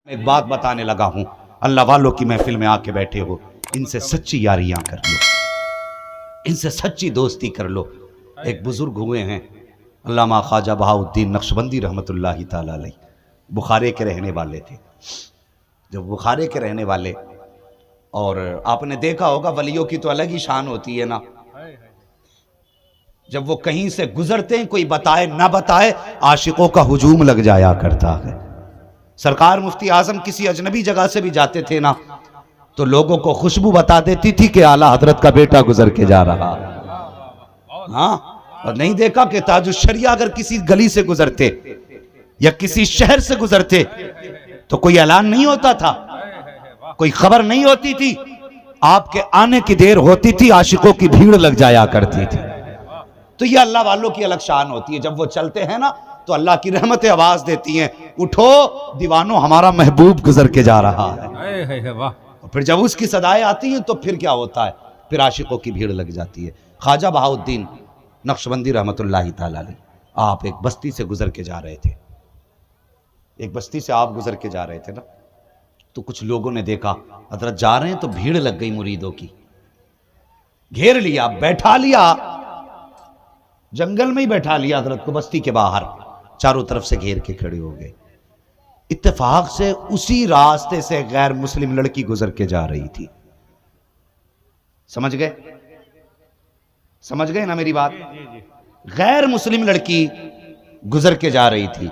ایک بات بتانے لگا ہوں، اللہ والوں کی محفل میں آ کے بیٹھے ہو، ان سے سچی یاریاں کر لو، ان سے سچی دوستی کر لو۔ ایک بزرگ ہوئے ہیں علامہ خواجہ بہاؤالدین نقشبندی رحمۃ اللہ تعالی علیہ، بخارے کے رہنے والے تھے۔ جب بخارے کے رہنے والے، اور آپ نے دیکھا ہوگا ولیوں کی تو الگ ہی شان ہوتی ہے نا، جب وہ کہیں سے گزرتے ہیں کوئی بتائے نہ بتائے عاشقوں کا ہجوم لگ جایا کرتا ہے۔ سرکار مفتی اعظم کسی اجنبی جگہ سے بھی جاتے تھے نا تو لوگوں کو خوشبو بتا دیتی تھی کہ اعلیٰ حضرت کا بیٹا گزر کے جا رہا۔ ہاں، اور نہیں دیکھا کہ تاج الشریعہ اگر کسی گلی سے گزرتے یا کسی شہر سے گزرتے تو کوئی اعلان نہیں ہوتا تھا، کوئی خبر نہیں ہوتی تھی، آپ کے آنے کی دیر ہوتی تھی عاشقوں کی بھیڑ لگ جایا کرتی تھی۔ تو یہ اللہ والوں کی الگ شان ہوتی ہے، جب وہ چلتے ہیں نا تو اللہ کی رحمتیں آواز دیتی ہیں، اٹھو دیوانوں ہمارا محبوب گزر کے جا رہا ہے۔ اور پھر جب اس کی صدائیں آتی ہیں تو پھر کیا ہوتا ہے، پھر عاشقوں کی بھیڑ لگ جاتی ہے۔ خواجہ بہاؤالدین نقشبندی رحمۃ اللہ تعالی علیہ، آپ ایک بستی سے گزر کے جا رہے تھے، ایک بستی سے آپ گزر کے جا رہے تھے نا، تو کچھ لوگوں نے دیکھا حضرت جا رہے ہیں تو بھیڑ لگ گئی مریدوں کی، گھیر لیا، بیٹھا لیا، جنگل میں ہی بیٹھا لیا حضرت کو، بستی کے باہر چاروں طرف سے گھیر کے کھڑے ہو گئے۔ اتفاق سے اسی راستے سے غیر مسلم لڑکی گزر کے جا رہی تھی۔ سمجھ گئے؟ سمجھ گئے نا میری بات؟ غیر مسلم لڑکی گزر کے جا رہی تھی۔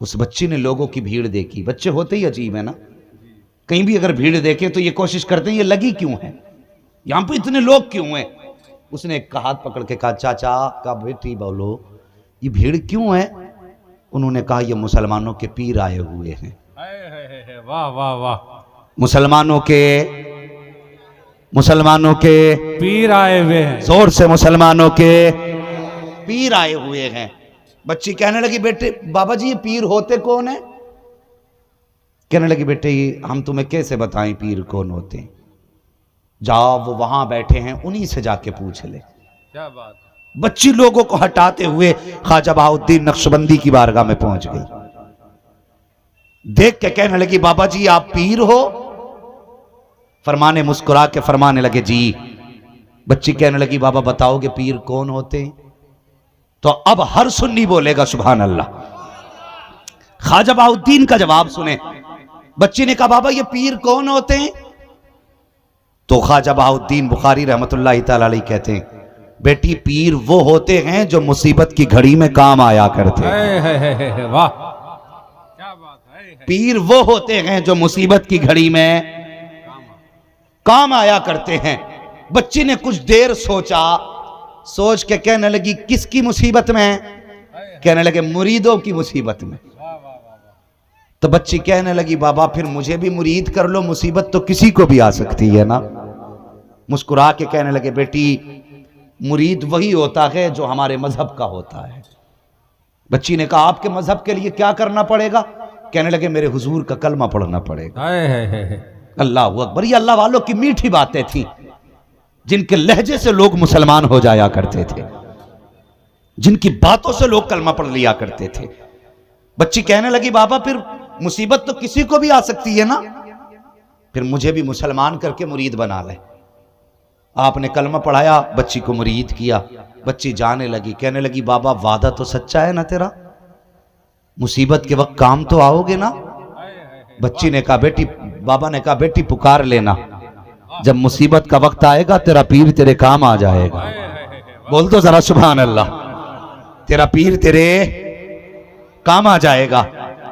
اس بچی نے لوگوں کی بھیڑ دیکھی، بچے ہوتے ہی عجیب ہے نا، کہیں بھی اگر بھیڑ دیکھیں تو یہ کوشش کرتے ہیں یہ لگی کیوں ہے، یہاں پہ اتنے لوگ کیوں ہیں۔ اس نے ایک ہاتھ پکڑ کے کہا چاچا کا بیٹی بولو یہ بھیڑ کیوں ہے؟ انہوں نے کہا یہ مسلمانوں کے پیر آئے ہوئے ہیں۔ واہ واہ واہ، مسلمانوں کے پیر آئے ہوئے ہیں، زور سے مسلمانوں کے پیر آئے ہوئے ہیں۔ بچی کہنے لگی بیٹے بابا جی یہ پیر ہوتے کون ہیں؟ کہنے لگی بیٹے ہم تمہیں کیسے بتائیں پیر کون ہوتے ہیں، جاؤ وہ وہاں بیٹھے ہیں انہی سے جا کے پوچھ لے۔ کیا بات، بچی لوگوں کو ہٹاتے ہوئے خواجہ بہاؤالدین نقشبندی کی بارگاہ میں پہنچ گئی، دیکھ کے کہنے لگی بابا جی آپ پیر ہو؟ فرمانے مسکرا کے فرمانے لگے جی۔ بچی کہنے لگی بابا بتاؤ گے پیر کون ہوتے ہیں؟ تو اب ہر سنی بولے گا سبحان اللہ۔ خواجہ بہاؤالدین کا جواب سنیں، بچی نے کہا بابا یہ پیر کون ہوتے ہیں؟ تو خواجہ بہاؤالدین بخاری رحمۃ اللہ تعالی علیہ کہتے ہیں بیٹی پیر وہ ہوتے ہیں جو مصیبت کی گھڑی میں کام آیا کرتے ہیں۔ واہ کیا بات ہے، پیر وہ ہوتے ہیں جو مصیبت کی گھڑی میں کام آیا کرتے ہیں۔ بچی نے کچھ دیر سوچا، سوچ کے کہنے لگی کس کی مصیبت میں؟ کہنے لگے مریدوں کی مصیبت میں۔ تو بچی کہنے لگی بابا پھر مجھے بھی مرید کر لو، مصیبت تو کسی کو بھی آ سکتی ہے نا۔ مسکرا کے کہنے لگے بیٹی مرید وہی ہوتا ہے جو ہمارے مذہب کا ہوتا ہے۔ بچی نے کہا آپ کے مذہب کے لیے کیا کرنا پڑے گا؟ کہنے لگے میرے حضور کا کلمہ پڑھنا پڑے گا۔ اللہ اکبر، یہ اللہ والوں کی میٹھی باتیں تھیں جن کے لہجے سے لوگ مسلمان ہو جایا کرتے تھے، جن کی باتوں سے لوگ کلمہ پڑھ لیا کرتے تھے۔ بچی کہنے لگی بابا پھر مصیبت تو کسی کو بھی آ سکتی ہے نا، پھر مجھے بھی مسلمان کر کے مرید بنا لے۔ آپ نے کلمہ پڑھایا، بچی کو مرید کیا، بچی جانے لگی، کہنے لگی بابا وعدہ تو سچا ہے نا تیرا، مصیبت کے وقت کام تو آؤ گے نا؟ بچی نے کہا بیٹی، بابا نے کہا بیٹی پکار لینا، جب مصیبت کا وقت آئے گا تیرا پیر تیرے کام آ جائے گا۔ بول تو ذرا سبحان اللہ، تیرا پیر تیرے کام آ جائے گا۔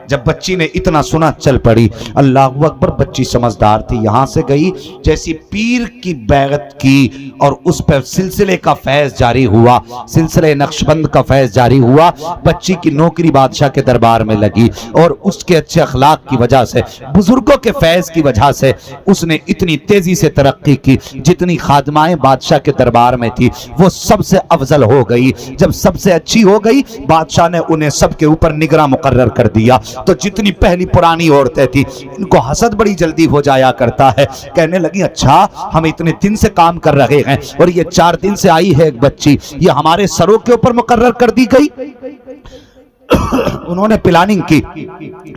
جب بچی نے اتنا سنا چل پڑی، اللہ اکبر، بچی سمجھدار تھی، یہاں سے گئی، جیسی پیر کی بیعت کی اور اس پر سلسلے کا فیض جاری ہوا، سلسلے نقشبند کا فیض جاری ہوا، بچی کی نوکری بادشاہ کے دربار میں لگی، اور اس کے اچھے اخلاق کی وجہ سے، بزرگوں کے فیض کی وجہ سے اس نے اتنی تیزی سے ترقی کی، جتنی خادمائیں بادشاہ کے دربار میں تھی وہ سب سے افضل ہو گئی۔ جب سب سے اچھی ہو گئی بادشاہ نے انہیں سب کے اوپر نگراں مقرر کر دیا، تو جتنی پہلی پرانی عورتیں تھی ان کو حسد بڑی جلدی ہو جایا کرتا ہے، کہنے لگی اچھا ہم اتنے دن سے کام کر رہے ہیں اور یہ 4 دن سے آئی ہے ایک بچی، یہ ہمارے سروں کے اوپر مقرر کر دی گئی۔ انہوں نے پلاننگ کی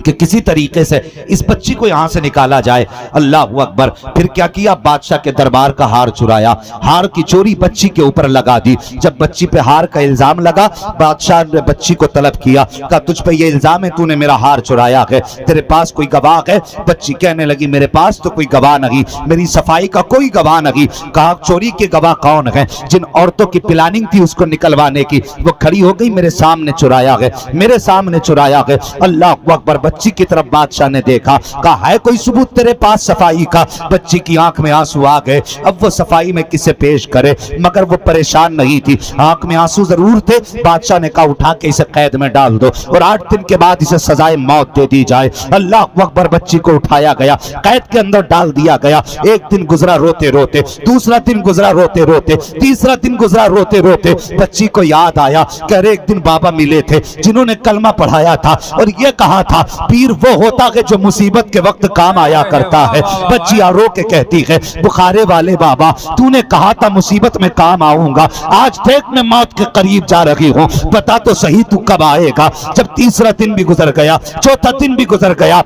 کہ کسی طریقے سے اس بچی کو یہاں سے نکالا جائے. اللہ اکبر. پھر کیا کیا؟ بادشاہ کے دربار کا ہار چرایا, ہار کی چوری بچی کے اوپر لگا دی. جب بچی پہ ہار کا الزام لگا, بادشاہ نے بچی کو طلب کیا, کہا تجھ پہ یہ الزام ہے, تو نے میرا ہار چرایا ہے, تیرے پاس کوئی گواہ ہے؟ بچی کہنے لگی میرے پاس تو کوئی گواہ نہیں, میری صفائی کا کوئی گواہ نہیں. کہا چوری کے گواہ کون ہیں؟ جن عورتوں کی پلاننگ تھی اس کو نکلوانے کی, وہ کھڑی ہو گئی, میرے سامنے چرایا ہے, میرے سامنے چرایا ہے. اللہ اکبر. بچی کی طرف بادشاہ نے دیکھا, کہا ہے کوئی ثبوت تیرے پاس صفائی کا؟ بچی کی آنکھ میں آنسو آ گئے. اب وہ صفائی میں کسے پیش کرے, مگر وہ پریشان نہیں تھی, آنکھ میں آنسو ضرور تھے. بادشاہ نے کہا اٹھا کے اسے قید میں ڈال دو اور 8 دن کے بعد اسے سزائے موت دے دی جائے. اللہ اکبر. بچی کو اٹھایا گیا, قید کے اندر ڈال دیا گیا. ایک دن گزرا روتے روتے, دوسرا دن گزرا روتے روتے, تیسرا دن گزرا روتے روتے. بچی کو یاد آیا کہ ایک دن بابا ملے تھے جنہوں نے کلمہ پڑھایا تھا اور یہ کہا تھا پیر وہ ہوتا ہے جو مصیبت کے وقت کام آیا کرتا ہے. بچی رو کے کہتی ہے بخارے والے بابا تو نے کہا تھا مصیبت میں کام آؤں گا, آج دیکھ میں موت کے قریب جا رہی ہوں, بتا تو صحیح تو کب آئے گا؟ جب تیسرا دن بھی گزر گیا, چوتھا دن بھی گزر گیا,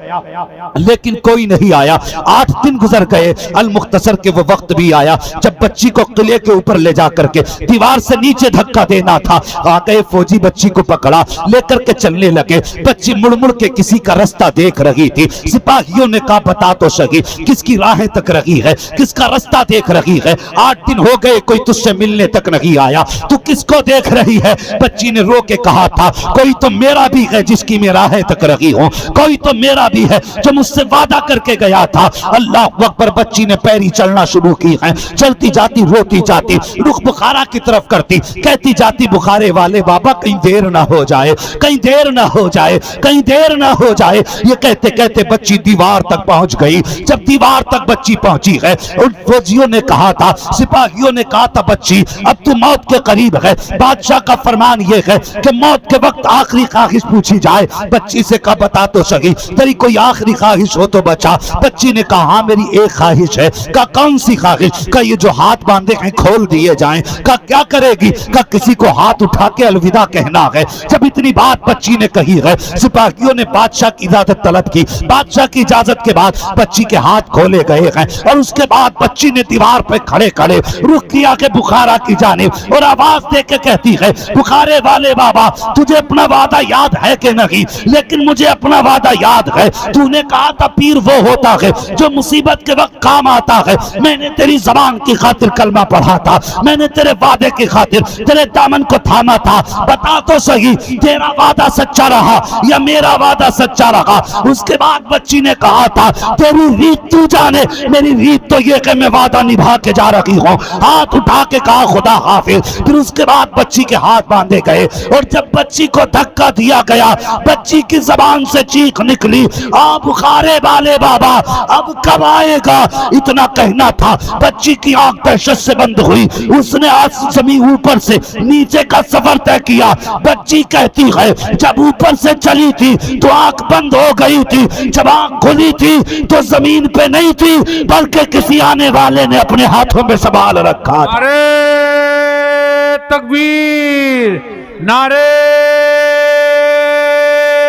لیکن کوئی نہیں آیا. 8 دن گزر گئے. المختصر کے وہ وقت بھی آیا جب بچی کو قلعے کے اوپر لے جا کر کے دیوار سے نیچے دھکا دینا تھا. آ گئے فوجی, بچی کو پکڑا, لے کر کے چلنے لگے. بچی مڑ مڑ کے کسی کا رستہ دیکھ رہی تھی. سپاہیوں نے کہا بتا تو صحیح کس کی راہیں تک رہی ہے, کس کا رستہ دیکھ رہی ہے؟ 8 دن ہو گئے, کوئی تجھ سے ملنے تک نہیں آیا, تو کس کو دیکھ رہی ہے؟ بچی نے رو کے کہا تھا کوئی تو میرا بھی ہے جس کی میں راہیں تک رہی ہوں, کوئی تو میرا بھی ہے جو مجھ سے وعدہ کر کے گیا تھا. اللہ اکبر. بچی نے پیری چلنا شروع کی ہے, چلتی جاتی, روتی جاتی, رخ بخارا کی طرف کرتی, کہتی جاتی بخارے والے بابا کہیں دیر نہ ہو جائے, کہیں دیر نہ ہو جائے, کہیں دیر نہ ہو جائے. یہ کہتے کہتے بچی دیوار تک پہنچ گئی. جب دیوار تک بچی پہنچی ہے, ان فوجیوں نے کہا تھا, سپاہیوں نے کہا تھا بچی اب تو موت کے قریب ہے, بادشاہ کا فرمان یہ ہے کہ موت کے وقت آخری خواہش پوچھی جائے. بچی سے کہا بتا تو صحیح تیری کوئی آخری خواہش ہو تو بچا. بچی نے کہا ہاں میری ایک خواہش ہے. کہا کون سی خواہش؟ کہا یہ جو ہاتھ باندھے ہیں کھول دیے جائیں. کہا کیا کرے گی؟ کہا کسی کو ہاتھ اٹھا کے الوداع کہنا ہے. جب اتنی بات بچی نے کہی ہے, سپاہیوں نے بادشاہ کی اجازت طلب کی. بادشاہ کی اجازت کے بعد بچی کے ہاتھ کھولے گئے ہیں اور اس کے بعد بچی نے دیوار پہ کھڑے کھڑے رخ کیا کہ بخارا کی جانب, اور آواز دے کے کہتی ہے بخارے والے بابا تجھے اپنا وعدہ یاد ہے کہ نہیں؟ لیکن مجھے اپنا وعدہ یاد ہے, تو نے کہا تھا پیر وہ ہوتا ہے جو مصیبت کے وقت کام آتا ہے. میں نے تیری زبان کی خاطر کلمہ پڑھا تھا, میں نے تیرے وعدے کی خاطر تیرے دامن کو تھاما تھا. بتا تو صحیح تیرا وعدہ سچا رہا یا میرا وعدہ سچا رہا؟ اس کے بعد بچی نے کہا تھا تیری ریت تو جانے, میری ریت تو یہ کہ میں وعدہ نبھا کے جا رہی ہوں. ہاتھ اٹھا کے کہا خدا حافظ. پھر اس کے بعد بچی کے ہاتھ باندھے گئے اور جب بچی کو دھکا دیا گیا, بچی کی زبان سے چیخ نکلی آ بخارے والے بابا اب کب آئے گا؟ اتنا کہنا تھا, بچی کی آنکھ دہشت سے بند ہوئی. اس نے زمین اوپر سے نیچے کا سفر طے کیا. بچی کہتی ہے جب اوپر سے چلی تھی تو آنکھ بند ہو گئی تھی, جب آنکھ کھلی تھی تو زمین پہ نہیں تھی بلکہ کسی آنے والے نے اپنے ہاتھوں میں سنبھال رکھا تھا. نعرے تکبیر, نعرے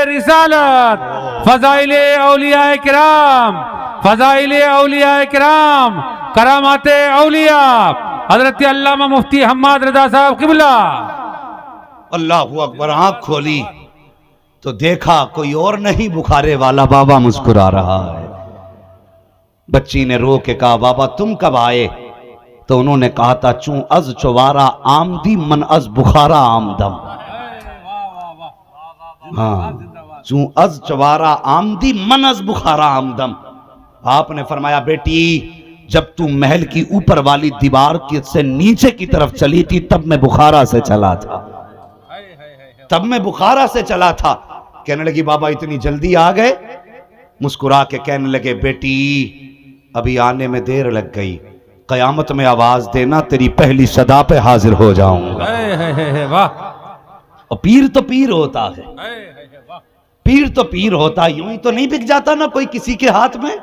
رسالت, فضائل اولیاء کرام, فضائل اولیاء کرام, کرامات اولیاء حضرت علامہ مفتی حماد رضا صاحب قبلہ. اللہ اکبر. آنکھ کھولی تو دیکھا کوئی اور نہیں, بخارے والا بابا مسکرا رہا ہے. بچی نے رو کے کہا بابا تم کب آئے؟ تو انہوں نے کہا تھا چون از چوارا آمدی من از بخارا آمدم. ہاں, چون از چوارا آمدی من از بخارا آمدم. آپ نے فرمایا بیٹی جب تم محل کی اوپر والی دیوار سے نیچے کی طرف چلی تھی تب میں بخارا سے چلا تھا, تب میں بخارا سے چلا تھا. کہنے لگی بابا اتنی جلدی آ گئے؟ مسکرا کے کہنے لگے بیٹی ابھی آنے میں دیر لگ گئی, قیامت میں آواز دینا تیری پہلی صدا پہ حاضر ہو جاؤں گا. اور پیر تو پیر ہوتا ہے, پیر تو پیر ہوتا, یوں ہی تو نہیں بک جاتا نا کوئی کسی کے ہاتھ میں,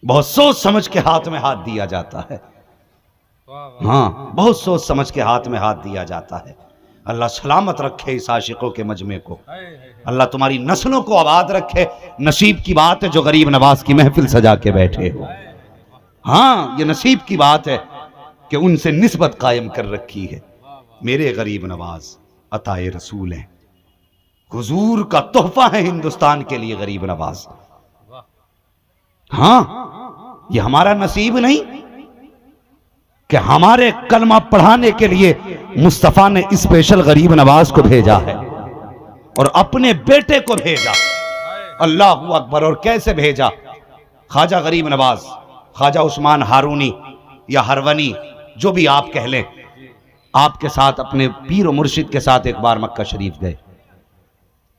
بہت سوچ سمجھ کے ہاتھ میں ہاتھ دیا جاتا ہے. ہاں, بہت سوچ سمجھ کے ہاتھ میں ہاتھ دیا جاتا ہے. اللہ سلامت رکھے اس عاشقوں کے مجمع کو، اللہ تمہاری نسلوں کو آباد رکھے۔ نصیب کی بات ہے جو غریب نواز کی محفل سجا کے بیٹھے ہو، ہاں یہ نصیب کی بات ہے کہ ان سے نسبت قائم کر رکھی ہے۔ میرے غریب نواز عطائے رسول ہیں، حضور کا تحفہ ہے ہندوستان کے لیے غریب نواز۔ ہاں یہ ہمارا نصیب نہیں کہ ہمارے کلمہ پڑھانے کے لیے مصطفیٰ نے اسپیشل غریب نواز کو بھیجا ہے اور اپنے بیٹے کو بھیجا۔ اللہ اکبر! اور کیسے بھیجا؟ خواجہ غریب نواز، خواجہ عثمان ہارونی یا ہرونی جو بھی آپ کہہ لیں، آپ کے ساتھ اپنے پیر و مرشد کے ساتھ ایک بار مکہ شریف گئے،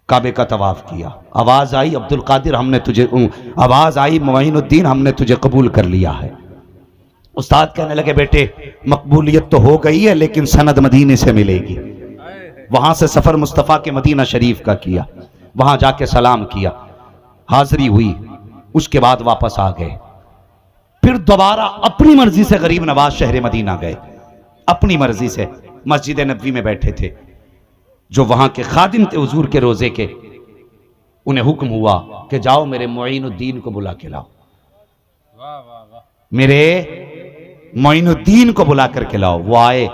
کعبے کا طواف کیا، آواز آئی عبد القادر ہم نے تجھے، آواز آئی معین الدین ہم نے تجھے قبول کر لیا ہے۔ استاد کہنے لگے بیٹے مقبولیت تو ہو گئی ہے لیکن سند مدینے سے ملے گی۔ وہاں سے سفر مصطفیٰ کے مدینہ شریف کا کیا، وہاں جا کے سلام کیا، حاضری ہوئی، اس کے بعد واپس آ گئے۔ پھر دوبارہ اپنی مرضی سے غریب نواز شہر مدینہ گئے، اپنی مرضی سے مسجد نبوی میں بیٹھے تھے۔ جو وہاں کے خادم تھے حضور کے روزے کے، انہیں حکم ہوا کہ جاؤ میرے معین الدین کو بلا کے لاؤ، میرے معین الدین کو بلا کر کے لاؤ۔ وہ آئے،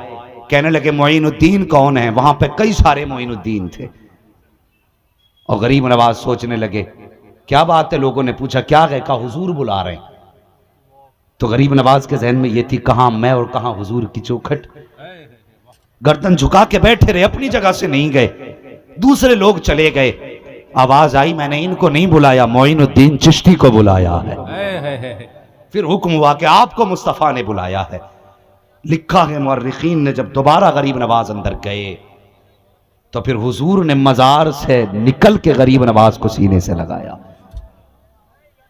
کہنے لگے معین الدین کون ہے؟ وہاں پہ کئی سارے معین الدین تھے، اور غریب نواز سوچنے لگے کیا بات ہے۔ لوگوں نے پوچھا کیا ہے؟ کہا حضور بلا رہے ہیں۔ تو غریب نواز کے ذہن میں یہ تھی کہاں میں اور کہاں حضور کی چوکھٹ۔ گردن جھکا کے بیٹھے رہے، اپنی جگہ سے نہیں گئے، دوسرے لوگ چلے گئے۔ آواز آئی میں نے ان کو نہیں بلایا، معین الدین چشتی کو بلایا ہے۔ پھر حکم ہوا کہ آپ کو مصطفیٰ نے بلایا ہے۔ لکھا ہے مورخین نے جب دوبارہ غریب نواز اندر گئے تو پھر حضور نے مزار سے نکل کے غریب نواز کو سینے سے لگایا،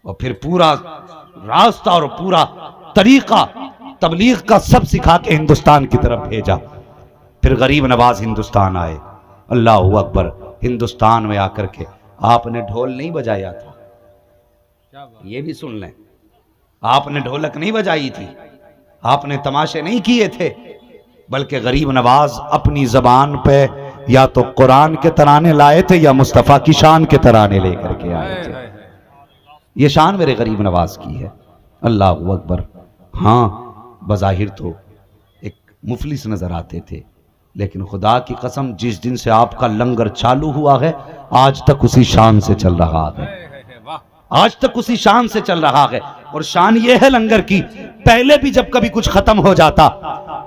اور پھر پورا راستہ اور پورا طریقہ تبلیغ کا سب سکھا کے ہندوستان کی طرف بھیجا۔ پھر غریب نواز ہندوستان آئے۔ اللہ اکبر! ہندوستان میں آ کر کے آپ نے ڈھول نہیں بجایا تھا، یہ بھی سن لیں، آپ نے ڈھولک نہیں بجائی تھی، آپ نے تماشے نہیں کیے تھے، بلکہ غریب نواز اپنی زبان پہ یا تو قرآن کے ترانے لائے تھے یا مصطفیٰ کی شان کے ترانے لے کر کے آئے تھے۔ یہ شان میرے غریب نواز کی ہے۔ اللہ اکبر! ہاں بظاہر تو ایک مفلس نظر آتے تھے، لیکن خدا کی قسم جس دن سے آپ کا لنگر چالو ہوا ہے آج تک اسی شان سے چل رہا ہے، آج تک اسی شان سے چل رہا ہے۔ اور شان یہ ہے لنگر کی، پہلے بھی جب کبھی کچھ ختم ہو جاتا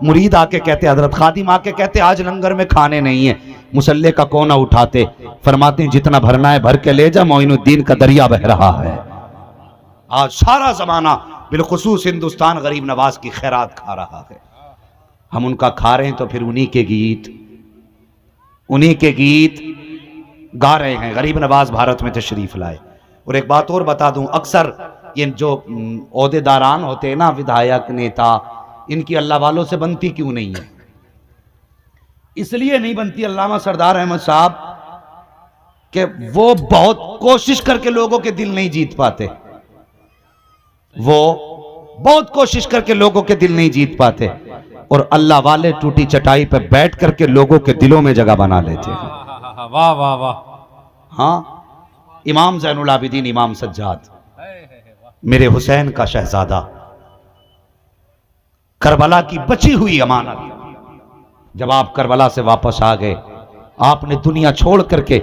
مرید آ کے کہتے، حضرت خادم آ کے کہتے آج لنگر میں کھانے نہیں ہیں، مسلح کا کونا اٹھاتے، فرماتے ہیں جتنا بھرنا ہے بھر کے لے جا، معین الدین کا دریا بہ رہا ہے۔ آج سارا زمانہ بالخصوص ہندوستان غریب نواز کی خیرات کھا رہا ہے، ہم ان کا کھا رہے ہیں تو پھر انہی کے گیت گا رہے ہیں۔ غریب نواز بھارت میں تشریف لائے۔ اور ایک بات اور بتا دوں، اکثر یہ جو عہدے داران ہوتے ہیں نا، ودھایک نیتا، ان کی اللہ والوں سے بنتی کیوں نہیں ہے؟ اس لیے نہیں بنتی علامہ سردار احمد صاحب کہ وہ بہت کوشش کر کے لوگوں کے دل نہیں جیت پاتے، وہ بہت کوشش کر کے لوگوں کے دل نہیں جیت پاتے، اور اللہ والے ٹوٹی چٹائی پہ بیٹھ کر کے لوگوں کے دلوں میں جگہ بنا لیتے ہیں۔ واہ واہ واہ! ہاں امام زین العابدین امام سجاد، میرے حسین کا شہزادہ، کربلا کی بچی ہوئی امانت، جب آپ کربلا سے واپس آ گئے آپ نے دنیا چھوڑ کر کے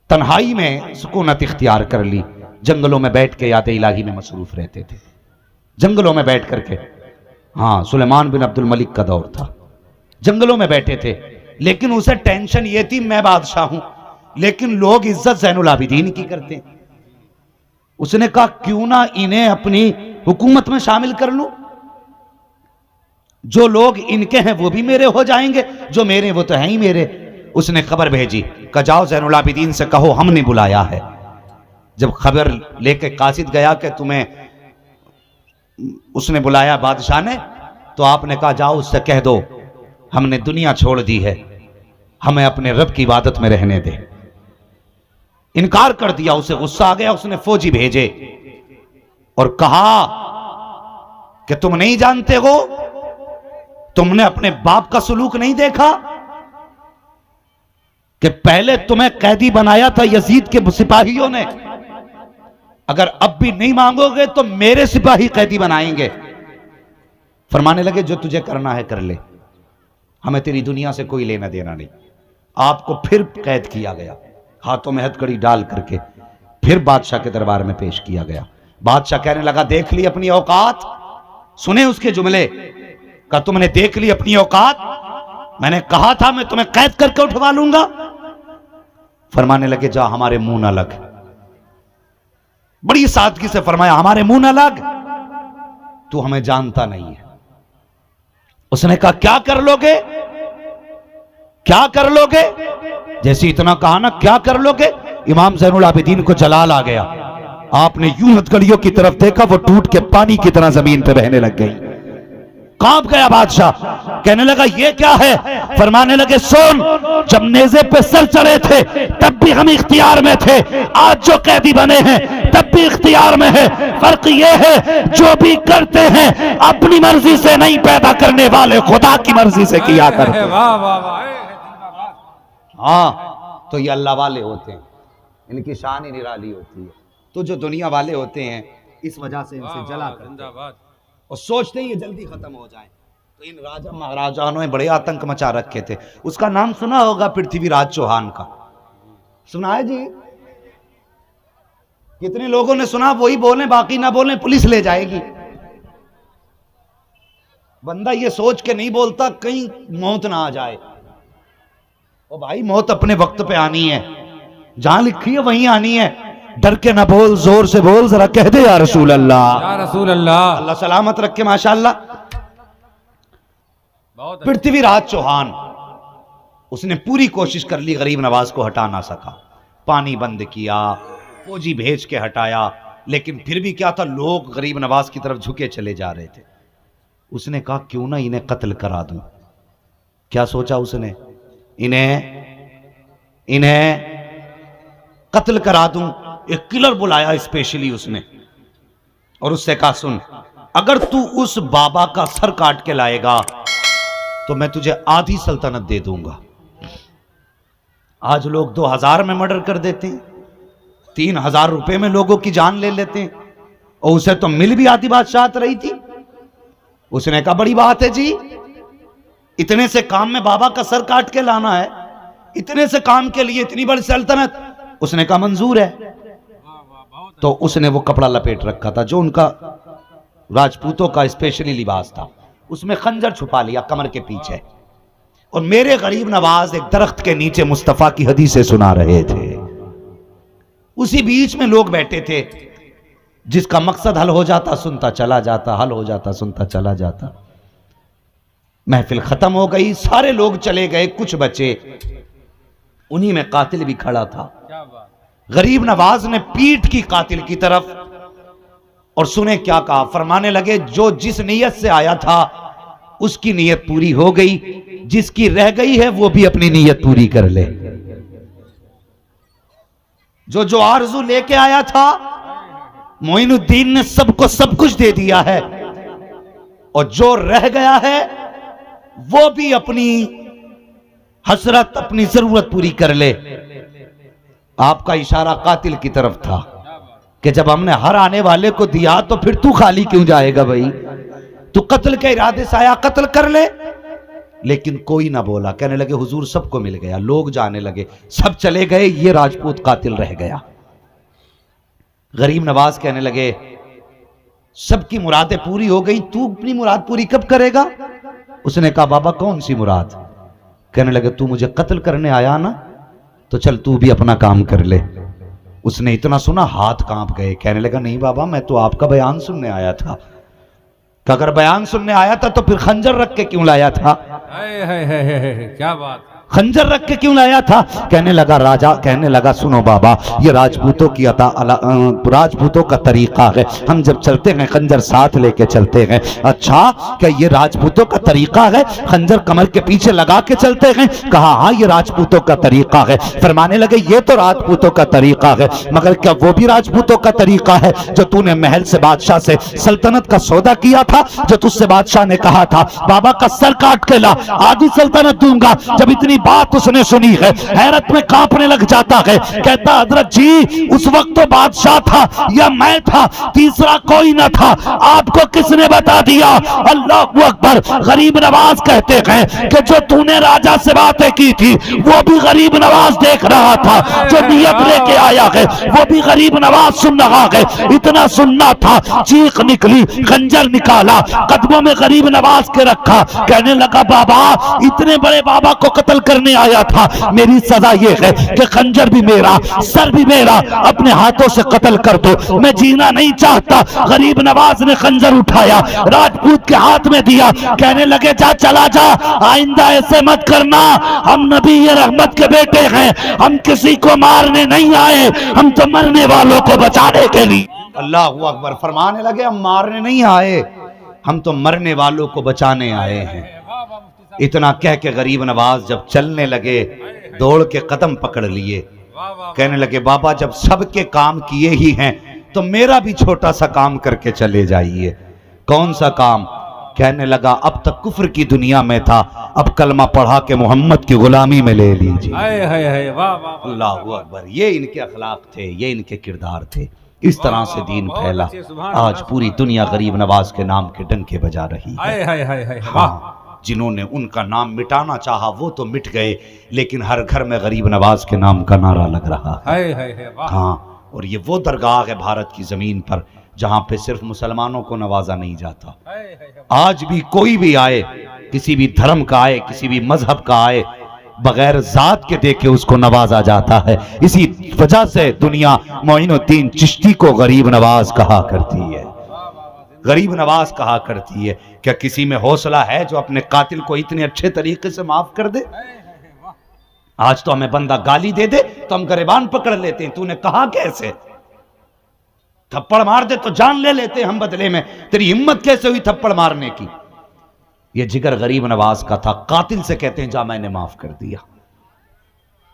تنہائی میں سکونت اختیار کر لی، جنگلوں میں بیٹھ کے یاد الہی میں مصروف رہتے تھے، جنگلوں میں بیٹھ کر کے۔ ہاں سلیمان بن عبد الملک کا دور تھا، جنگلوں میں بیٹھے تھے، لیکن اسے ٹینشن یہ تھی میں بادشاہ ہوں، لیکن لوگ عزت زین العابدین کی کرتے ہیں۔ اس نے کہا کیوں نہ انہیں اپنی حکومت میں شامل کر لوں، جو لوگ ان کے ہیں وہ بھی میرے ہو جائیں گے، جو میرے وہ تو ہیں ہی میرے۔ اس نے خبر بھیجی کہ جاؤ زین العابدین سے کہو ہم نے بلایا ہے۔ جب خبر لے کے قاصد گیا کہ تمہیں اس نے بلایا بادشاہ نے، تو آپ نے کہا جاؤ اس سے کہہ دو ہم نے دنیا چھوڑ دی ہے، ہمیں اپنے رب کی عبادت میں رہنے دے۔ انکار کر دیا، اسے غصہ آ گیا، اس نے فوجی بھیجے اور کہا کہ تم نہیں جانتے ہو، تم نے اپنے باپ کا سلوک نہیں دیکھا، کہ پہلے تمہیں قیدی بنایا تھا یزید کے سپاہیوں نے، اگر اب بھی نہیں مانگو گے تو میرے سپاہی قیدی بنائیں گے۔ فرمانے لگے جو تجھے کرنا ہے کر لے، ہمیں تیری دنیا سے کوئی لینا دینا نہیں۔ آپ کو پھر قید کیا گیا، ہاتھوں میں ہتھ کڑی ڈال کر کے پھر بادشاہ کے دربار میں پیش کیا گیا۔ بادشاہ کہنے لگا دیکھ لی اپنی اوقات، سنے اس کے جملے، کہ تم نے دیکھ لی اپنی اوقات، میں نے کہا تھا میں تمہیں قید کر کے اٹھوا لوں گا۔ فرمانے لگے جا ہمارے منہ نہ لگ، بڑی سادگی سے فرمایا ہمارے منہ نہ لگ، تو ہمیں جانتا نہیں ہے۔ اس نے کہا کیا کر لو گے، کیا کر لو گے؟ جیسے اتنا کہا نا کیا کر لو گے، امام زین العابدین کو جلال آ گیا۔ آپ نے یوں ہتھکڑیوں کی طرف دیکھا، وہ ٹوٹ کے پانی کی طرح زمین پہ بہنے لگ گئی۔ کانپ گیا بادشاہ، کہنے لگا یہ کیا ہے؟ فرمانے لگے سن، جب نیزے پہ سر چڑھے تھے تب بھی ہم اختیار میں تھے، آج جو قیدی بنے ہیں تب بھی اختیار میں ہے۔ فرق یہ ہے جو بھی کرتے ہیں اپنی مرضی سے نہیں، پیدا کرنے والے خدا کی مرضی سے کیا کرتے ہیں۔ ہاں تو یہ اللہ والے ہوتے ہیں، ان کی شان ہی نرالی ہوتی ہے۔ تو جو دنیا والے ہوتے ہیں اس وجہ سے ان سے جلا کرتے ہیں اور سوچتے ہیں یہ جلدی ختم ہو جائیں۔ تو ان راجہ مہاراجانوں نے بڑے آتنک مچا رکھے تھے۔ اس کا نام سنا ہوگا پرتھوی راج چوہان کا، سنا ہے جی؟ کتنے لوگوں نے سنا؟ وہی بولیں، باقی نہ بولیں، پولیس لے جائے گی۔ بندہ یہ سوچ کے نہیں بولتا کہیں موت نہ آ جائے۔ او بھائی موت اپنے وقت پہ آنی ہے، جہاں لکھی ہے وہیں آنی ہے۔ ڈر کے نہ بول، زور سے بول، ذرا کہہ دے یا رسول اللہ، یا رسول اللہ۔ اللہ سلامت رکھے ماشاءاللہ۔ پرتھوی راج چوہان، اس نے پوری کوشش کر لی، غریب نواز کو ہٹا نہ سکا، پانی بند کیا، فوجی بھیج کے ہٹایا، لیکن پھر بھی کیا تھا، لوگ غریب نواز کی طرف جھکے چلے جا رہے تھے۔ اس نے کہا کیوں نہ انہیں قتل کرا دوں۔ کیا سوچا اس نے؟ انہیں قتل کرا دوں۔ ایک کلر بلایا اسپیشلی اس نے، اور اس سے کہا سن، اگر تو اس بابا کا سر کاٹ کے لائے گا تو میں تجھے آدھی سلطنت دے دوں گا۔ آج لوگ 2000 میں مرڈر کر دیتے ہیں، 3000 روپے میں لوگوں کی جان لے لیتے ہیں، اور اسے تو مل بھی آتی بادشاہت رہی تھی۔ اس نے کہا بڑی بات ہے جی، اتنے سے کام میں بابا کا سر کاٹ کے لانا ہے، اتنے سے کام کے لیے اتنی بڑی سلطنت۔ اس نے کہا منظور ہے۔ تو اس نے وہ کپڑا لپیٹ رکھا تھا جو ان کا راجپوتوں کا اسپیشلی لباس تھا، اس میں خنجر چھپا لیا کمر کے پیچھے، اور میرے غریب نواز ایک درخت کے نیچے مصطفیٰ کی حدیثیں سنا رہے تھے۔ اسی بیچ میں لوگ بیٹھے تھے، جس کا مقصد حل ہو جاتا سنتا چلا جاتا، حل ہو جاتا سنتا چلا جاتا۔ محفل ختم ہو گئی، سارے لوگ چلے گئے، کچھ بچے، انہی میں قاتل بھی کھڑا تھا۔ غریب نواز نے پیٹ کی قاتل کی طرف، اور سنے کیا کہا، فرمانے لگے جو جس نیت سے آیا تھا اس کی نیت پوری ہو گئی، جس کی رہ گئی ہے وہ بھی اپنی نیت پوری کر لے۔ جو آرزو لے کے آیا تھا معین الدین نے سب کو سب کچھ دے دیا ہے، اور جو رہ گیا ہے وہ بھی اپنی حسرت، اپنی ضرورت پوری کر لے۔ آپ کا اشارہ قاتل کی طرف تھا کہ جب ہم نے ہر آنے والے کو دیا تو پھر تو خالی کیوں جائے گا بھائی؟ تو قتل کے ارادے سے آیا، قتل کر لے۔ لیکن کوئی نہ بولا، کہنے لگے حضور سب کو مل گیا، لوگ جانے لگے، سب چلے گئے، یہ راجپوت قاتل رہ گیا۔ غریب نواز کہنے لگے سب کی مرادیں پوری ہو گئی، تو اپنی مراد پوری کب کرے گا؟ اس نے کہا بابا کون سی مراد؟ کہنے لگے تو مجھے قتل کرنے آیا نا، تو چل تو بھی اپنا کام کر لے۔ اس نے اتنا سنا ہاتھ کانپ گئے، کہنے لگا نہیں بابا میں تو آپ کا بیان سننے آیا تھا۔ کہ اگر بیان سننے آیا تھا تو پھر خنجر رکھ کے کیوں لایا تھا؟ کیا بات، خنجر رکھ کے کیوں لایا تھا؟ کہنے لگا راجہ، کہنے لگا سنو بابا، یہ راجپوتوں کی راجپوتوں کا طریقہ ہے، ہم جب چلتے ہیں خنجر ساتھ لے کے چلتے ہیں۔ اچھا کہ یہ راجپوتوں کا طریقہ ہے، خنجر کمر کے پیچھے لگا کے چلتے ہیں؟ کہا ہاں یہ راجپوتوں کا طریقہ ہے۔ فرمانے لگے یہ تو راجپوتوں کا طریقہ ہے، مگر کیا وہ بھی راجپوتوں کا طریقہ ہے جو تو نے محل سے بادشاہ سے سلطنت کا سودا کیا تھا، جو تجھ سے بادشاہ نے کہا تھا بابا کا سر کاٹ کے لا، آدھی سلطنت دوں گا، جب اتنی ہماری بات اس نے سنی ہے، حیرت میں کانپنے لگ جاتا ہے، کہتا حضرت جی اس وقت تو بادشاہ تھا یا میں تھا، تیسرا کوئی نہ تھا، آپ کو کس نے بتا دیا؟ اللہ اکبر۔ غریب نواز کہتے ہیں کہ جو تو نے راجہ سے باتیں کی تھی وہ بھی غریب نواز دیکھ رہا تھا، جو نیت لے کے آیا ہے وہ بھی غریب نواز سن رہا ہے، اتنا سننا تھا، چیخ نکلی، خنجر نکالا، قدموں میں غریب نواز کے رکھا، کہنے لگا بابا اتنے بڑے بابا کو قتل کرنے آیا تھا، میری سزا یہ ہے کہ خنجر بھی میرا، سر بھی میرا، اپنے ہاتھوں سے قتل کر دو، میں جینا نہیں چاہتا۔ غریب نواز نے خنجر اٹھایا، راجپوت کے ہاتھ میں دیا، کہنے لگے جا چلا جا، آئندہ ایسے مت کرنا، ہم نبی رحمت کے بیٹے ہیں، ہم کسی کو مارنے نہیں آئے، ہم تو مرنے والوں کو بچانے کے لیے۔ اللہ اکبر۔ فرمانے لگے ہم مارنے نہیں آئے، ہم تو مرنے والوں کو بچانے آئے ہیں۔ اتنا کہہ کے غریب نواز جب چلنے لگے دوڑ کے قدم پکڑ لیے، کہنے لگے بابا جب سب کے کام کیے ہی ہیں تو میرا بھی چھوٹا سا کام کر کے چلے جائیے۔ کون سا کام؟ کہنے لگا اب تک کفر کی دنیا میں تھا، اب کلمہ پڑھا کے محمد کی غلامی میں لے لیجیے۔ اللہ اکبر۔ یہ ان کے اخلاق تھے، یہ ان کے کردار تھے، اس طرح سے دین پھیلا۔ آج پوری دنیا غریب نواز کے نام کے ڈنکے بجا رہی ہے۔ ہاں، جنہوں نے ان کا نام مٹانا چاہا وہ تو مٹ گئے، لیکن ہر گھر میں غریب نواز کے نام کا نعرہ لگ رہا ہے۔ ہاں، اور یہ وہ درگاہ ہے بھارت کی زمین پر جہاں پہ صرف مسلمانوں کو نوازا نہیں جاتا۔ آج بھی کوئی بھی آئے، کسی بھی دھرم کا آئے، کسی بھی مذہب کا آئے، بغیر ذات کے دیکھے اس کو نوازا جاتا ہے۔ اسی وجہ سے دنیا معین الدین چشتی کو غریب نواز کہا کرتی ہے، غریب نواز کہا کرتی ہے۔ کیا کسی میں حوصلہ ہے جو اپنے قاتل کو اتنے اچھے طریقے سے معاف کر دے؟ آج تو ہمیں بندہ گالی دے دے تو ہم گریبان پکڑ لیتے ہیں، تو نے کہا کیسے؟ تھپڑ مار دے تو جان لے لیتے ہم بدلے میں، تیری ہمت کیسے ہوئی تھپڑ مارنے کی؟ یہ جگر غریب نواز کا تھا۔ قاتل سے کہتے ہیں جا میں نے معاف کر دیا۔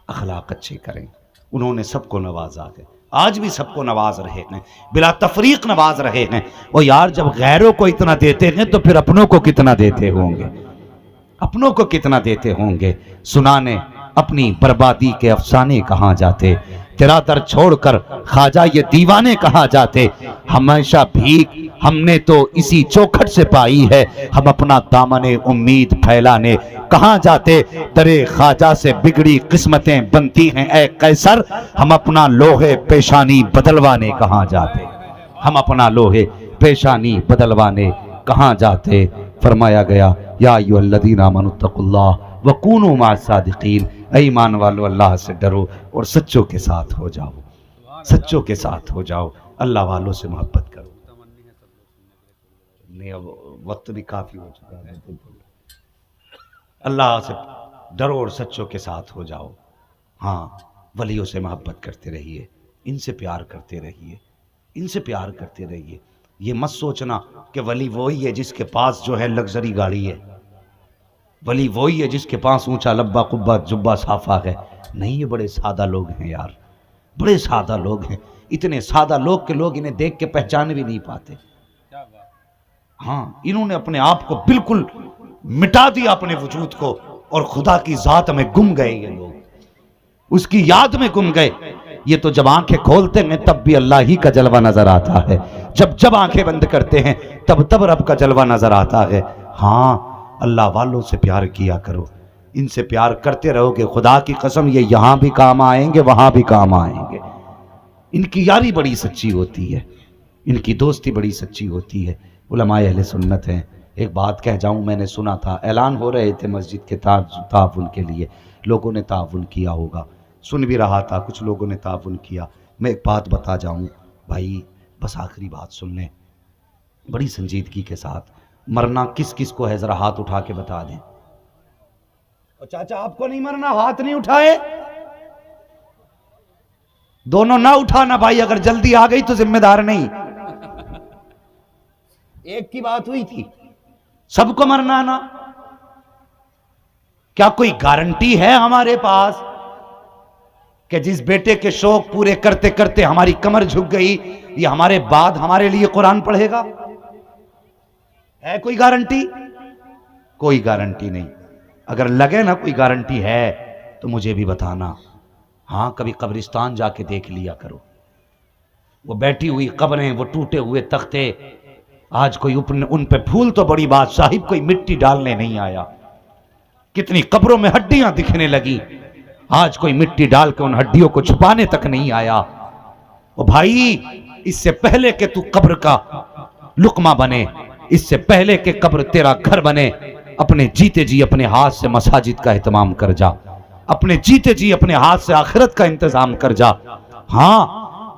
اخلاق اچھے کریں، انہوں نے سب کو نوازا ہے، آج بھی سب کو نواز رہے ہیں، بلا تفریق نواز رہے ہیں۔ وہ یار جب غیروں کو اتنا دیتے ہیں تو پھر اپنوں کو کتنا دیتے ہوں گے، اپنوں کو کتنا دیتے ہوں گے۔ سنانے اپنی بربادی کے افسانے کہاں جاتے، تیرا در چھوڑ کر خواجہ یہ دیوانے کہاں جاتے، ہمیشہ بھیک ہم نے تو اسی چوکھٹ سے پائی ہے، ہم اپنا دامن امید پھیلانے کہاں جاتے، درے خواجہ سے بگڑی قسمتیں بنتی ہیں اے قیصر، ہم اپنا لوہے پیشانی بدلوانے کہاں جاتے، ہم اپنا لوہے پیشانی بدلوانے کہاں جاتے۔ فرمایا گیا یا ایھا الذین آمنوا اتقوا اللہ وکونوا مع الصادقین، اے ایمان والو اللہ سے ڈرو اور سچوں کے ساتھ ہو جاؤ، سچوں کے ساتھ ہو جاؤ، اللہ والوں سے محبت کرو۔ وقت بھی کافی ہو چکا ہے، اللہ سے ڈرو اور سچوں کے ساتھ ہو جاؤ۔ ہاں، ولیوں سے محبت کرتے رہیے، ان سے پیار کرتے رہیے، ان سے پیار کرتے رہیے۔ یہ مت سوچنا کہ ولی وہی ہے جس کے پاس جو ہے لگژری گاڑی ہے، ولی وہی ہے جس کے پاس اونچا لبا قبا جبہ صافہ ہے۔ نہیں، یہ بڑے سادہ لوگ ہیں یار، بڑے سادہ لوگ ہیں، اتنے سادہ لوگ کہ لوگ انہیں دیکھ کے پہچان بھی نہیں پاتے۔ ہاں، انہوں نے اپنے آپ کو بالکل مٹا دیا، اپنے وجود کو، اور خدا کی ذات میں گم گئے یہ لوگ، اس کی یاد میں گم گئے۔ یہ تو جب آنکھیں کھولتے ہیں تب بھی اللہ ہی کا جلوہ نظر آتا ہے، جب آنکھیں بند کرتے ہیں تب رب کا جلوہ نظر آتا ہے۔ ہاں، اللہ والوں سے پیار کیا کرو، ان سے پیار کرتے رہو گے، خدا کی قسم یہ یہاں بھی کام آئیں گے، وہاں بھی کام آئیں گے۔ ان کی یاری بڑی سچی ہوتی ہے، ان کی دوستی بڑی سچی ہوتی ہے۔ علماء اہل سنت ہیں۔ ایک بات کہہ جاؤں، میں نے سنا تھا اعلان ہو رہے تھے مسجد کے تعاون کے لیے، لوگوں نے تعاون کیا ہوگا، سن بھی رہا تھا، کچھ لوگوں نے تعاون کیا۔ میں ایک بات بتا جاؤں بھائی، بس آخری بات سن لیں بڑی سنجیدگی کے ساتھ۔ مرنا کس کس کو ہے ذرا ہاتھ اٹھا کے بتا دیں۔ اور چاچا آپ کو نہیں مرنا، ہاتھ نہیں اٹھائے، دونوں نہ اٹھانا بھائی، اگر جلدی آ گئی تو ذمہ دار نہیں۔ ایک کی بات ہوئی تھی، سب کو مرنا نا؟ کیا کوئی گارنٹی ہے ہمارے پاس کہ جس بیٹے کے شوق پورے کرتے کرتے ہماری کمر جھک گئی، یہ ہمارے بعد ہمارے لیے قرآن پڑھے گا؟ ہے کوئی گارنٹی؟ کوئی گارنٹی نہیں۔ اگر لگے نا کوئی گارنٹی ہے تو مجھے بھی بتانا. ہاں کبھی قبرستان جا کے دیکھ لیا کرو، وہ بیٹھی ہوئی قبریں، وہ ٹوٹے ہوئے تختے. آج کوئی ان پہ پھول تو بڑی بات، صاحب کوئی مٹی ڈالنے نہیں آیا. کتنی قبروں میں ہڈیاں دکھنے لگی، آج کوئی مٹی ڈال کے ان ہڈیوں کو چھپانے تک نہیں آیا. او بھائی، اس سے پہلے کہ تو قبر کا لقمہ بنے، اس سے پہلے کہ قبر تیرا گھر بنے، اپنے جیتے جی اپنے ہاتھ سے مساجد کا اہتمام کر جا، اپنے جیتے جی اپنے ہاتھ سے آخرت کا انتظام کر جا. ہاں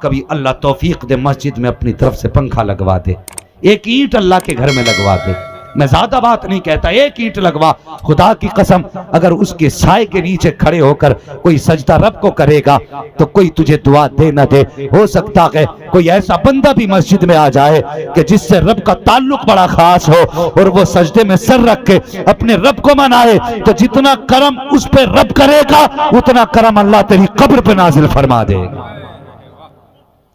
کبھی اللہ توفیق دے مسجد میں اپنی طرف سے پنکھا لگوا دے، ایک اینٹ اللہ کے گھر میں لگوا دے. میں زیادہ بات نہیں کہتا، ایک اینٹ لگوا. خدا کی قسم اگر اس کے سائے کے نیچے کھڑے ہو کر کوئی سجدہ رب کو کرے گا تو کوئی تجھے دعا دے نہ دے. ہو سکتا ہے کوئی ایسا بندہ بھی مسجد میں آ جائے کہ جس سے رب کا تعلق بڑا خاص ہو اور وہ سجدے میں سر رکھ کے اپنے رب کو منائے، تو جتنا کرم اس پہ رب کرے گا اتنا کرم اللہ تیری قبر پہ نازل فرما دے گا.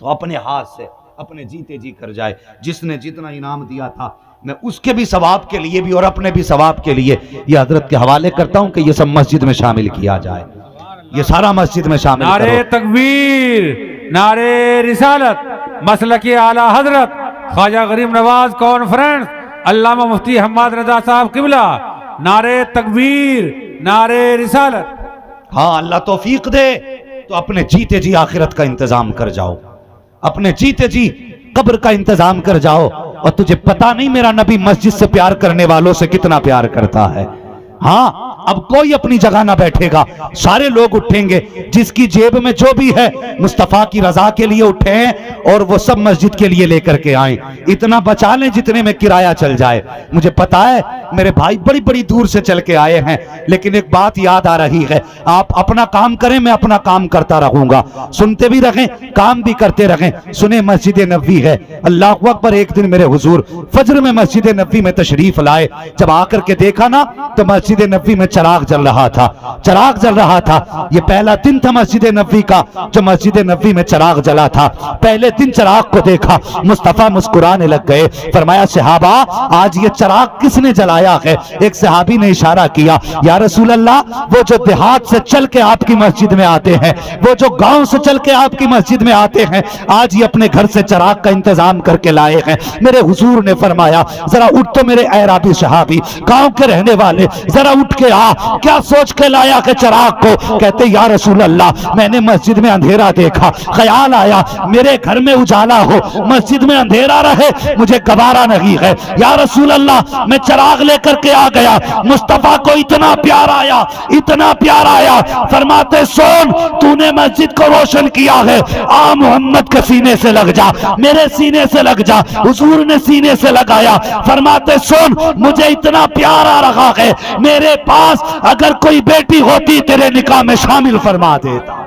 تو اپنے ہاتھ سے اپنے جیتے جی کر جائے. جس نے جتنا انعام دیا تھا میں اس کے بھی ثواب کے لیے بھی اور اپنے بھی ثواب کے لیے یہ حضرت کے حوالے کرتا ہوں کہ یہ سب مسجد میں شامل کیا جائے، یہ سارا مسجد میں شامل کرو. نعرے تکبیر، نعرے رسالت، مسلک اعلی حضرت خواجہ غریب نواز کانفرنس علامہ مفتی حماد رضا صاحب قبلہ. نعرے تکبیر، نعرے رسالت. ہاں اللہ توفیق دے تو اپنے جیتے جی آخرت کا انتظام کر جاؤ، اپنے جیتے جی قبر کا انتظام کر جاؤ. اور تجھے پتا نہیں میرا نبی مسجد سے پیار کرنے والوں سے کتنا پیار کرتا ہے. ہاں اب کوئی اپنی جگہ نہ بیٹھے گا، سارے لوگ اٹھیں گے. جس کی جیب میں جو بھی ہے مصطفیٰ کی رضا کے لیے اٹھیں اور وہ سب مسجد کے لیے لے کر کے آئیں. اتنا بچا لیں جتنے میں کرایہ چل جائے. مجھے پتا ہے میرے بھائی بڑی بڑی دور سے چل کے آئے ہیں، لیکن ایک بات یاد آ رہی ہے، آپ اپنا کام کریں، میں اپنا کام کرتا رہوں گا. سنتے بھی رہیں، کام بھی کرتے رہیں. سنیں مسجد نبوی ہے. اللہ اکبر. ایک دن میرے حضور فجر میں مسجد نبوی میں تشریف لائے. جب آ کر کے دیکھا نا تو مسجد نبوی میں چراغ جل رہا تھا، چراغ جل رہا تھا. یہ پہلا دن تھا مسجد نبوی کا جو مسجد نبوی میں چراغ جلا تھا. پہلے دن چراغ کو دیکھا، مصطفیٰ مسکرانے لگ گئے. فرمایا صحابہ آج یہ چراغ کس نے جلایا ہے؟ ایک صحابی نے اشارہ کیا، یا رسول اللہ وہ جو دیہات سے چل کے آپ کی مسجد میں آتے ہیں، وہ جو گاؤں سے چل کے آپ کی مسجد میں آتے ہیں، آج یہ اپنے گھر سے چراغ کا انتظام کر کے لائے ہیں. میرے حضور نے فرمایا ذرا اٹھ تو میرے اعرابی صحابی، گاؤں کے رہنے والے، ذرا اٹھ کے آ، کیا سوچ کے لایا کہ چراغ کو؟ کہتے یا رسول اللہ میں نے مسجد میں اندھیرا دیکھا، خیال آیا میرے گھر میں اجالا ہو، مسجد میں اندھیرا رہے مجھے گوارا نہیں ہے. یا رسول اللہ میں چراغ لے کر کے آ گیا. مصطفیٰ کو اتنا پیار آیا، اتنا پیار آیا. فرماتے سن تو نے مسجد کو روشن کیا ہے، آ محمد کے سینے سے لگ جا، میرے سینے سے لگ جا. حضور نے سینے سے لگایا. فرماتے سن مجھے اتنا پیار آ رہا ہے، میرے پاس اگر کوئی بیٹی ہوتی تیرے نکاح میں شامل فرما دیتا.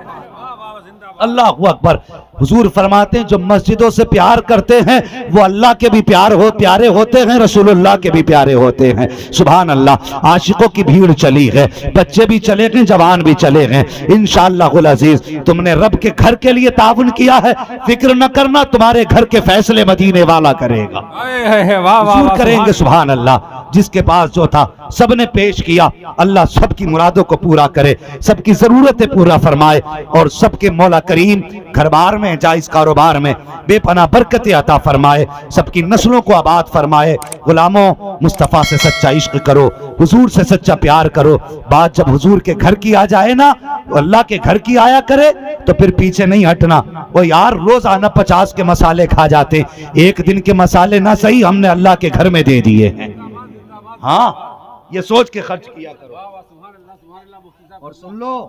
اللہ اکبر. حضور فرماتے ہیں جو مسجدوں سے پیار کرتے ہیں وہ اللہ کے بھی پیارے ہوتے ہیں، رسول اللہ کے بھی پیارے ہوتے ہیں. سبحان اللہ. عاشقوں کی بھیڑ چلی ہے، بچے بھی چلے گئے، جوان بھی چلے گئے. انشاءاللہ العزیز تم نے رب کے گھر کے لیے تعاون کیا ہے، فکر نہ کرنا تمہارے گھر کے فیصلے مدینے والا کرے گا، حضور کریں گے. سبحان اللہ. جس کے پاس جو تھا سب نے پیش کیا. اللہ سب کی مرادوں کو پورا کرے، سب کی ضرورتیں پورا فرمائے اور سب کے مولا کریم گھر بار میں، جائز کاروبار میں بے پناہ برکت عطا فرمائے، سب کی نسلوں کو آباد فرمائے. غلاموں مصطفیٰ سے سچا عشق کرو، حضور سے سچا پیار کرو. بات جب حضور کے گھر کی آ جائے نا، اللہ کے گھر کی آیا کرے تو پھر پیچھے نہیں ہٹنا. وہ یار روزانہ 50 کے مسالے کھا جاتے، ایک دن کے مسالے نہ صحیح ہم نے اللہ کے گھر میں دے دیے ہیں. ہاں یہ سوچ کے خرچ کیا کرو. اور سن لو